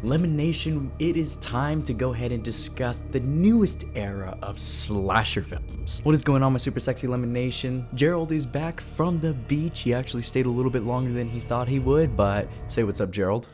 Lemon Nation, it is time to go ahead and discuss the newest era of slasher films. What is going on, my super sexy Lemon Nation? Gerald is back from the beach. He actually stayed a little bit longer than he thought he would, but say what's up, Gerald.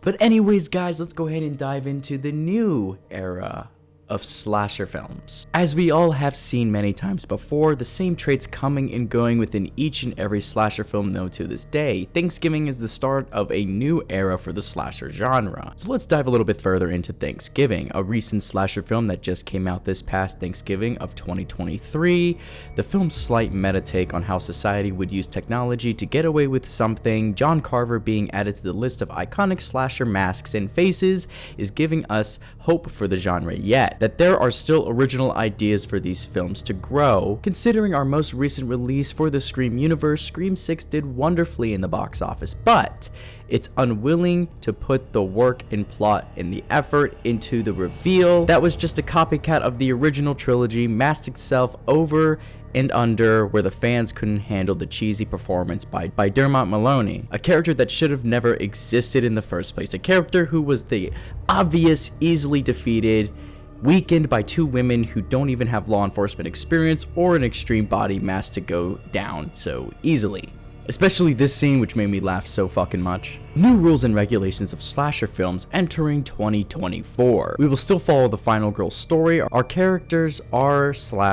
But anyways, guys, let's go ahead and dive into the new era of slasher films. As we all have seen many times before, the same traits coming and going within each and every slasher film known to this day. Thanksgiving is the start of a new era for the slasher genre. So let's dive a little bit further into Thanksgiving, a recent slasher film that just came out this past Thanksgiving of 2023. The film's slight meta take on how society would use technology to get away with something, John Carver being added to the list of iconic slasher masks and faces, is giving us hope for the genre yet. That there are still original ideas for these films to grow. Considering our most recent release for the Scream universe, Scream 6 did wonderfully in the box office, but it's unwilling to put the work and plot and the effort into the reveal. That was just a copycat of the original trilogy, masked itself over and under where the fans couldn't handle the cheesy performance by Dermot Mulroney, a character that should have never existed in the first place, a character who was the obvious, easily defeated, weakened by two women who don't even have law enforcement experience or an extreme body mass to go down so easily. Especially this scene, which made me laugh so fucking much. New rules and regulations of slasher films entering 2024. We will still follow the final girl story. Our characters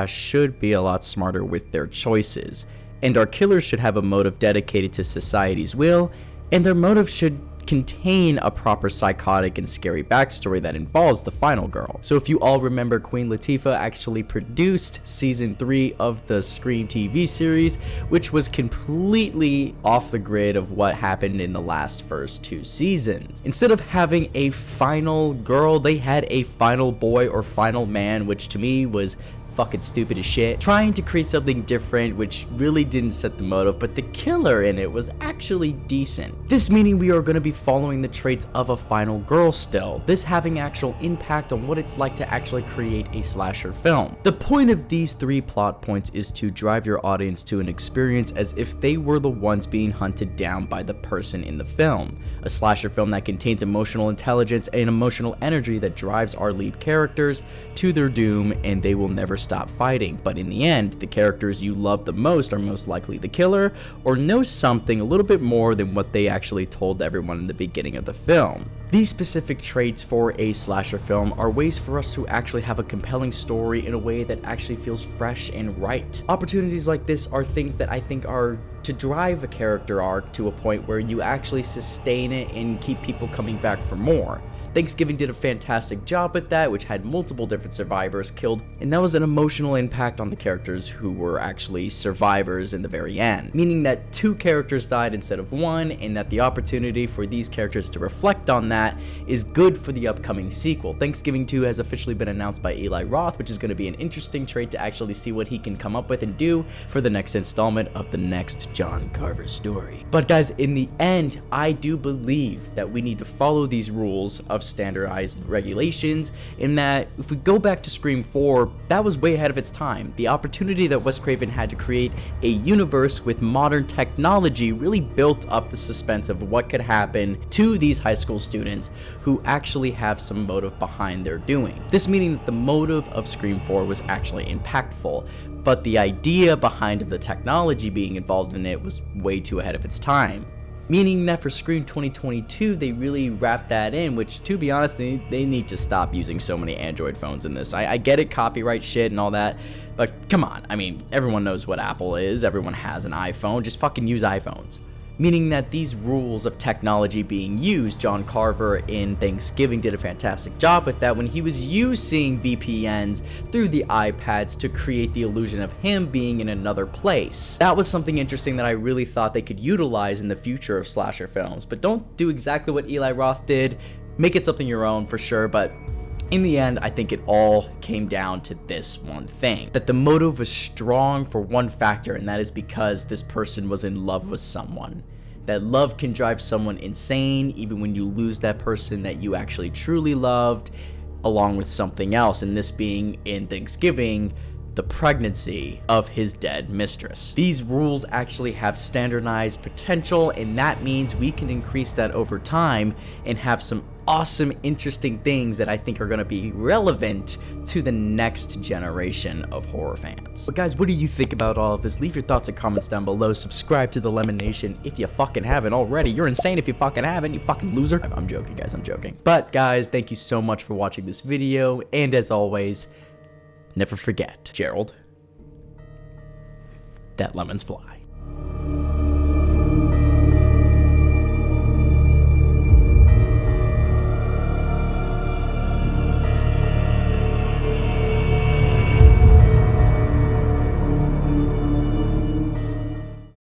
should be a lot smarter with their choices. And our killers should have a motive dedicated to society's will, and their motive should contain a proper psychotic and scary backstory that involves the final girl. So if you all remember, Queen Latifah actually produced season 3 of the Scream TV series, which was completely off the grid of what happened in the first 2 seasons. Instead of having a final girl, they had a final boy or final man, which to me was fucking stupid as shit. Trying to create something different, which really didn't set the motive, but the killer in it was actually decent. This meaning we are going to be following the traits of a final girl still, this having actual impact on what it's like to actually create a slasher film. The point of these 3 plot points is to drive your audience to an experience as if they were the ones being hunted down by the person in the film. A slasher film that contains emotional intelligence and emotional energy that drives our lead characters to their doom, and they will never stop fighting. But in the end, the characters you love the most are most likely the killer, or know something a little bit more than what they actually told everyone in the beginning of the film. These specific traits for a slasher film are ways for us to actually have a compelling story in a way that actually feels fresh and right. Opportunities like this are things that I think are to drive a character arc to a point where you actually sustain it and keep people coming back for more. Thanksgiving did a fantastic job with that, which had multiple different survivors killed, and that was an emotional impact on the characters who were actually survivors in the very end, meaning that 2 characters died instead of 1, and that the opportunity for these characters to reflect on that is good for the upcoming sequel. Thanksgiving 2 has officially been announced by Eli Roth, which is going to be an interesting trait to actually see what he can come up with and do for the next installment of the next John Carver story. But guys, in the end, I do believe that we need to follow these rules of standardized regulations, in that if we go back to Scream 4, that was way ahead of its time. The opportunity that Wes Craven had to create a universe with modern technology really built up the suspense of what could happen to these high school students who actually have some motive behind their doing. This meaning that the motive of Scream 4 was actually impactful, but the idea behind the technology being involved in it was way too ahead of its time. Meaning that for Scream 2022, they really wrapped that in, which, to be honest, they need to stop using so many Android phones in this. I get it, copyright shit and all that, but come on. I mean, everyone knows what Apple is. Everyone has an iPhone. Just fucking use iPhones. Meaning that these rules of technology being used, John Carver in Thanksgiving did a fantastic job with that when he was using VPNs through the iPads to create the illusion of him being in another place. That was something interesting that I really thought they could utilize in the future of slasher films, but don't do exactly what Eli Roth did. Make it something your own for sure, but in the end, I think it all came down to this one thing, that the motive was strong for one factor, and that is because this person was in love with someone. That love can drive someone insane, even when you lose that person that you actually truly loved, along with something else, and this being in Thanksgiving, the pregnancy of his dead mistress. These rules actually have standardized potential, and that means we can increase that over time and have some awesome, interesting things that I think are going to be relevant to the next generation of horror fans. But guys, what do you think about all of this? Leave your thoughts and comments down below. Subscribe to the Lemon Nation if you fucking haven't already. You're insane if you fucking haven't, you fucking loser. I'm joking, guys, I'm joking. But guys, thank you so much for watching this video, and as always, never forget, Gerald, that lemons fly.